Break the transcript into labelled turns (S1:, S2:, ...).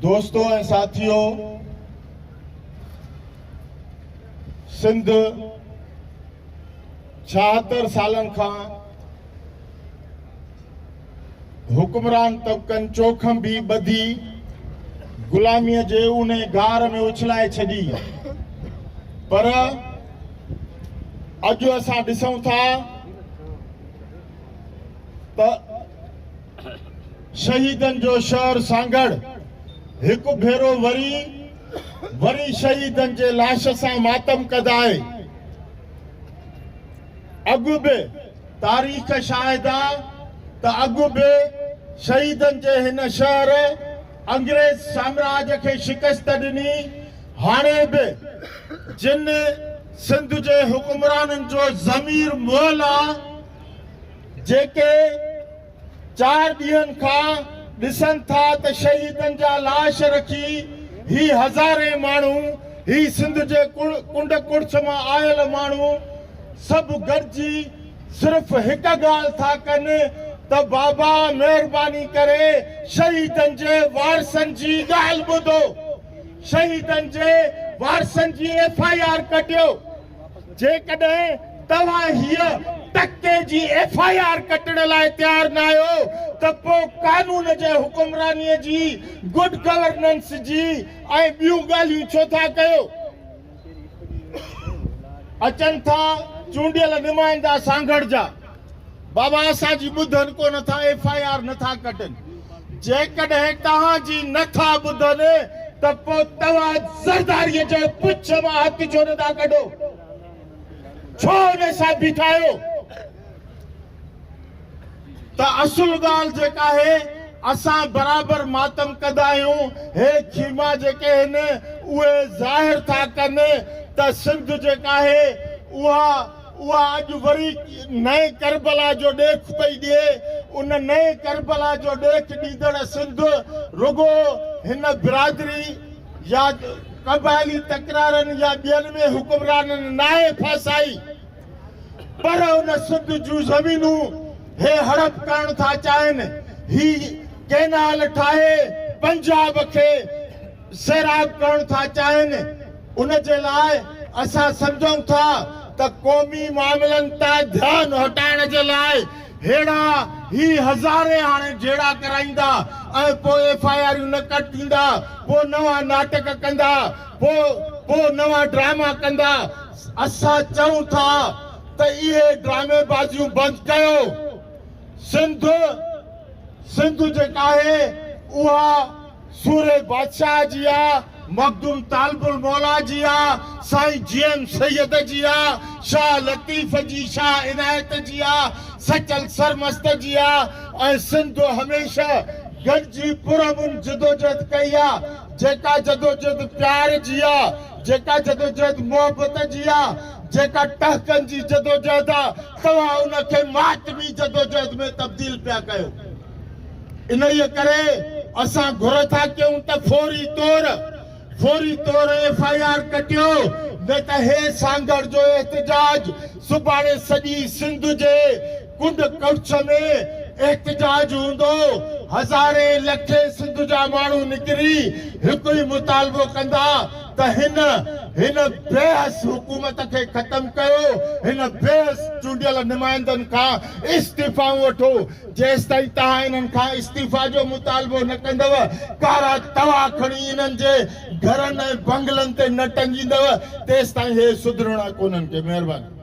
S1: दोस्तों ऐं साथियों, सिंध 76 सालन खां हुक्मरान तबकन चोखम भी ॿधी गुलामीअ जे उन गार में उछलाए छॾी। पर अॼु असां ॾिसूं था त शहीदनि जो शहर सांगड़ हिकु भेरो वरी शहीदनि जे लाश सां मातम कदाए। अॻु बि तारीख़ शाहिद आहे त अॻु बि शहीदनि जे हिन शहर अंग्रेज साम्राज्य खे शिकस्त ॾिनी। हाणे बि जिन सिंध जे हुक्मराननि जो ज़मीर मुअल आहे, जेके 4 ॾींहंनि खां ॾिसनि था त शहीदनि जा लाश रखी ही हज़ारे माण्हू, ही सिंध जे कुंड कुड़छ मां आयल माण्हू सभु गॾिजी सिर्फ़ हिकु ॻाल्हि था कनि त बाबा महिरबानी करे शहीदनि जे वारसनि जी ॻाल्हि ॿुधो, शहीदनि जे वारसनि जी FIR कटियो। जेकॾहिं तव्हां हीअ टके जी FIR कटण लाइ तयार न आहियो त पोइ कानून जे हुक्मरानीअ जी, गुड गवर्नेंस जी ऐं ॿियूं ॻाल्हियूं छो था कयो। अचनि था चूंडियल नुमाइंदा सांगड़ जा, बाबा असांजी ॿुधनि कोन था, FIR नथा कटनि। जेकॾहिं तव्हांजी नथा ॿुधनि त पोइ तव्हां ज़रदारीअ जे पुछ मां हथ छो नथा कढो, छो उन सां बीठायो। त असुल ॻाल्हि जेका आहे, असां बराबरि मातम कंदा आहियूं। हे खीमा जेके आहिनि उहे ज़ाहिर था कनि त सिंध जेका आहे उहा अॼु वरी नए करबला जो ॾेख पई ॾिए। उन नए करबला जो ॾेख ॾींदड़ सिंध रुगो हिन बिरादरी या क़बाइली तकरारनि या ॿियनि में हुक्मराननि नाहे फासाई, पर उन सिंध जूं ज़मीनूं हे हड़प करण था चाहिनि। ही कैनाल ठाहे पंजाब खे सैराब करण था चाहिनि। उन जे लाइ असां सम्झूं था त क़ौमी मामलनि तां ध्यानु हटाइण जे लाइ हेड़ा ही हज़ारे हाणे जहिड़ा कराईंदा ऐं पोइ FIR न कट थींदा, पोइ नवां नाटक कंदा, पोइ नवां ड्रामा कंदा। असां चऊं था त इहे ड्रामे बाज़ियूं बंदि कयो। सिंध जेका आहे उहा सूरे बादशाह जी आहे, मखदूम तालिबुल मौला जी आहे, साईं GM सैयद जी आहे, शाह लतीफ़ जी, शाह इनायत जी आहे, सचल सरमस्त जी आहे। ऐं सिंध हमेशह गॾिजी पुरअमन जदोजहद कई आहे, जेका जदोजहद प्यार जी आहे, जेका जदोजहद मोहबत जी आहे, जेका टहकनि जी जदोजहद आहे, तव्हां उनखे मातमी जदोजहद में तब्दील पिया कयो। इन करे असां घुर था कयूं त फौरी तौर FIR कटियो, न त हे सांगड़ जो एहतजाज सुभाणे सॼी सिंध जे कुंड कुड़छ में एहतजाज हूंदो। हज़ारे लखे सिंध जा माण्हू निकिरी हिकु ई मुतालबो कंदा त हिन बेहस हुकूमत खे ख़तम कयो, हिन बेहस चूंडियल नुमाइंदनि खां इस्तीफ़ाऊं वठो। जेसि ताईं तव्हां इन्हनि खां इस्तीफ़ा जो मुतालबो न कंदव, कारा तवा खणी इन्हनि जे घरनि ऐं बंगलनि ते न टंगींदव, तेसि ताईं हे सुधरणा कोन्हनि के। महिरबानी।